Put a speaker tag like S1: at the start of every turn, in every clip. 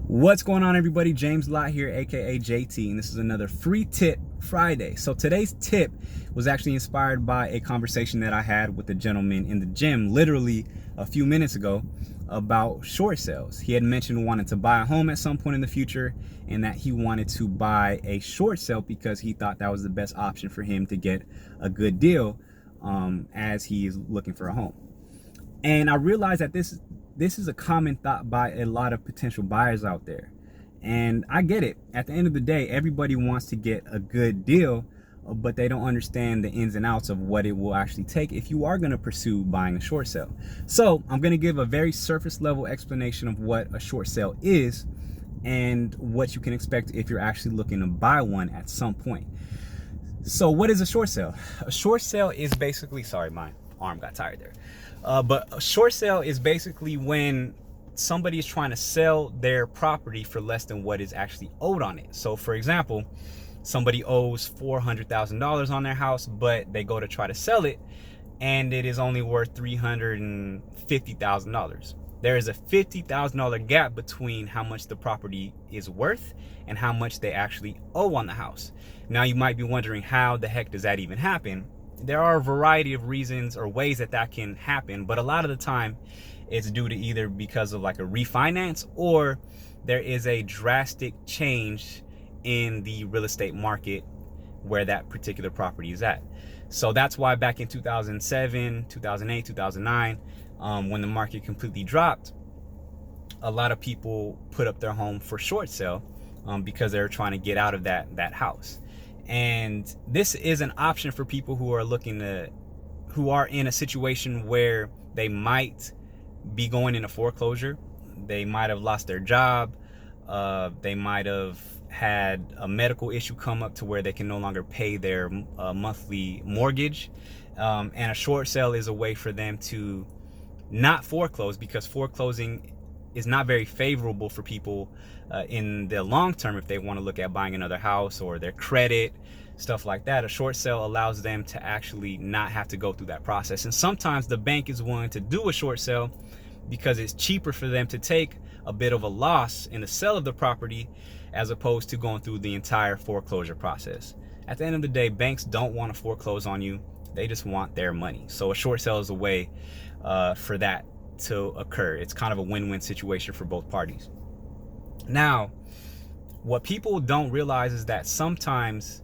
S1: What's going on, everybody? James Lott here, aka JT, and this is another free tip Friday. So today's tip was actually inspired by a conversation that I had with a gentleman in the gym literally a few minutes ago about short sales. He had mentioned wanting to buy a home at some point in the future and that he wanted to buy a short sale because he thought that was the best option for him to get a good deal as he is looking for a home. And I realized that this is a common thought by a lot of potential buyers out there. And I get it. At the end of the day, everybody wants to get a good deal, but they don't understand the ins and outs of what it will actually take if you are going to pursue buying a short sale. So I'm going to give a very surface level explanation of what a short sale is and what you can expect if you're actually looking to buy one at some point. So what is a short sale? A short sale is basically, sorry, my arm got tired there. But a short sale is basically when somebody is trying to sell their property for less than what is actually owed on it. So for example, somebody owes $400,000 on their house, but they go to try to sell it and it is only worth $350,000. There is a $50,000 gap between how much the property is worth and how much they actually owe on the house. Now you might be wondering, how the heck does that even happen? There are a variety of reasons or ways that can happen, but a lot of the time it's due to either because of like a refinance or there is a drastic change in the real estate market where that particular property is at. So that's why back in 2007, 2008, 2009, when the market completely dropped, a lot of people put up their home for short sale because they're trying to get out of that house. And this is an option for people who are who are in a situation where they might be going into foreclosure. They might have lost their job. They might have had a medical issue come up to where they can no longer pay their monthly mortgage. And a short sale is a way for them to not foreclose, because foreclosing is not very favorable for people in the long term if they want to look at buying another house or their credit, stuff like that. A short sale allows them to actually not have to go through that process. And sometimes the bank is willing to do a short sale because it's cheaper for them to take a bit of a loss in the sale of the property as opposed to going through the entire foreclosure process. At the end of the day, banks don't want to foreclose on you. They just want their money. So a short sale is a way for that to occur. It's kind of a win-win situation for both parties. Now, what people don't realize is that sometimes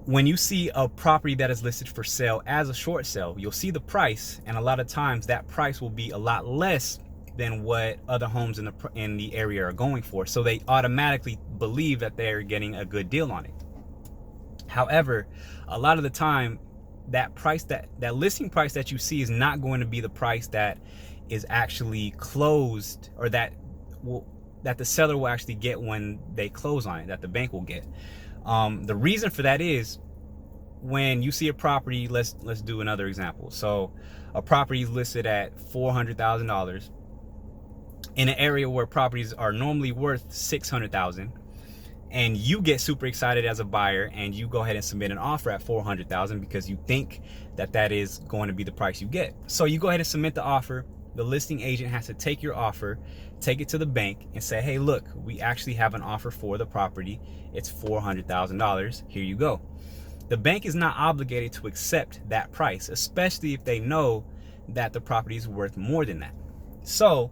S1: when you see a property that is listed for sale as a short sale, you'll see the price, and a lot of times that price will be a lot less than what other homes in the area are going for. So they automatically believe that they're getting a good deal on it. However, a lot of the time, that price, that listing price that you see is not going to be the price that is actually closed, or that the seller will actually get when they close on it, that the bank will get. The reason for that is when you see a property, let's do another example. So a property is listed at $400,000 in an area where properties are normally worth $600,000. And you get super excited as a buyer and you go ahead and submit an offer at $400,000 because you think that is going to be the price you get. So you go ahead and submit the offer. The listing agent has to take your offer, take it to the bank and say, hey, look, we actually have an offer for the property. It's $400,000. Here you go. The bank is not obligated to accept that price, especially if they know that the property is worth more than that. So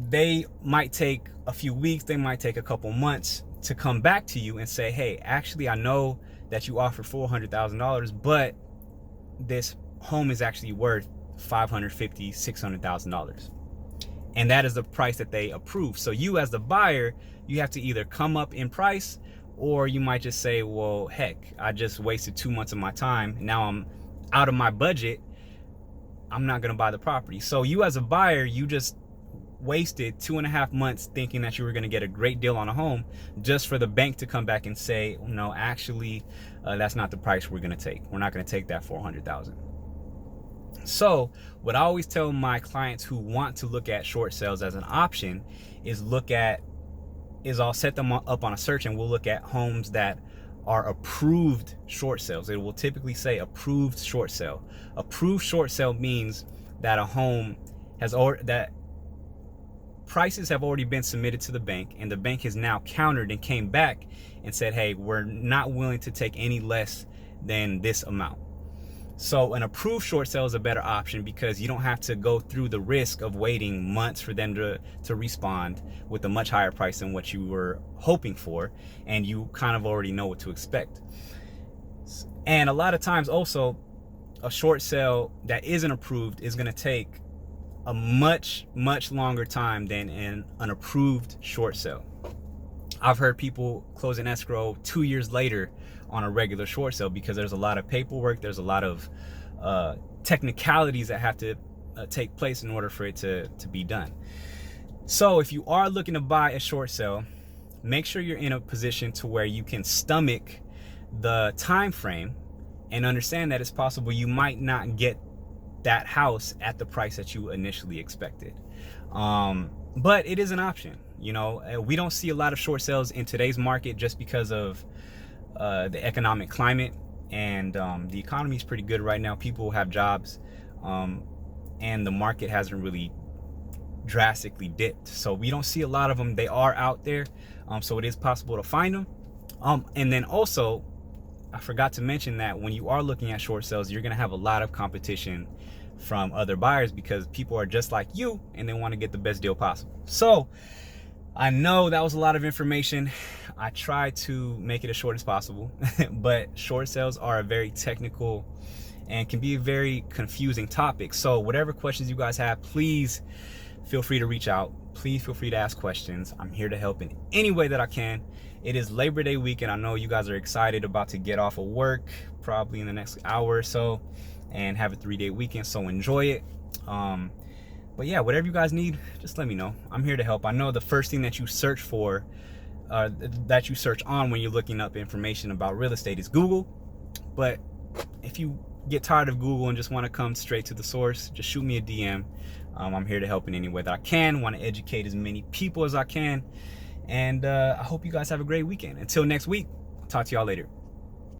S1: they might take a few weeks, they might take a couple months to come back to you and say, hey, actually, I know that you offer $400,000, but this home is actually worth $550,000, $600,000. And that is the price that they approve. So you as the buyer, you have to either come up in price, or you might just say, well, heck, I just wasted 2 months of my time. Now I'm out of my budget. I'm not going to buy the property. So you as a buyer, you just wasted 2.5 months thinking that you were going to get a great deal on a home, just for the bank to come back and say, no, actually, that's not the price we're going to take. We're not going to take that $400,000. So what I always tell my clients who want to look at short sales as an option is I'll set them up on a search and we'll look at homes that are approved short sales. It will typically say approved short sale. Approved short sale means that a home has prices have already been submitted to the bank, and the bank has now countered and came back and said, hey, we're not willing to take any less than this amount. So an approved short sale is a better option because you don't have to go through the risk of waiting months for them to respond with a much higher price than what you were hoping for, and you kind of already know what to expect. And a lot of times also, a short sale that isn't approved is going to take a much longer time than an approved short sale. I've heard people close an escrow 2 years later on a regular short sale because there's a lot of paperwork, there's a lot of technicalities that have to take place in order for it to be done. So if you are looking to buy a short sale, make sure you're in a position to where you can stomach the time frame and understand that it's possible you might not get that house at the price that you initially expected. But it is an option. You know, we don't see a lot of short sales in today's market just because of the economic climate, and the economy is pretty good right now. People have jobs, and the market hasn't really drastically dipped. So we don't see a lot of them. They are out there, so it is possible to find them. And then also, I forgot to mention that when you are looking at short sales, you're gonna have a lot of competition from other buyers because people are just like you and they want to get the best deal possible. So I know that was a lot of information. I tried to make it as short as possible, but short sales are a very technical and can be a very confusing topic. So whatever questions you guys have, please feel free to reach out. Please feel free to ask questions. I'm here to help in any way that I can. It is Labor Day weekend. I know you guys are excited about to get off of work probably in the next hour or so and have a 3-day weekend, so enjoy it. But yeah, whatever you guys need, just let me know. I'm here to help. I know the first thing that you search for, that you search on when you're looking up information about real estate is Google. But if you get tired of Google and just want to come straight to the source, just shoot me a DM. I'm here to help in any way that I can. Want to educate as many people as I can. And I hope you guys have a great weekend. Until next week, I'll talk to y'all later.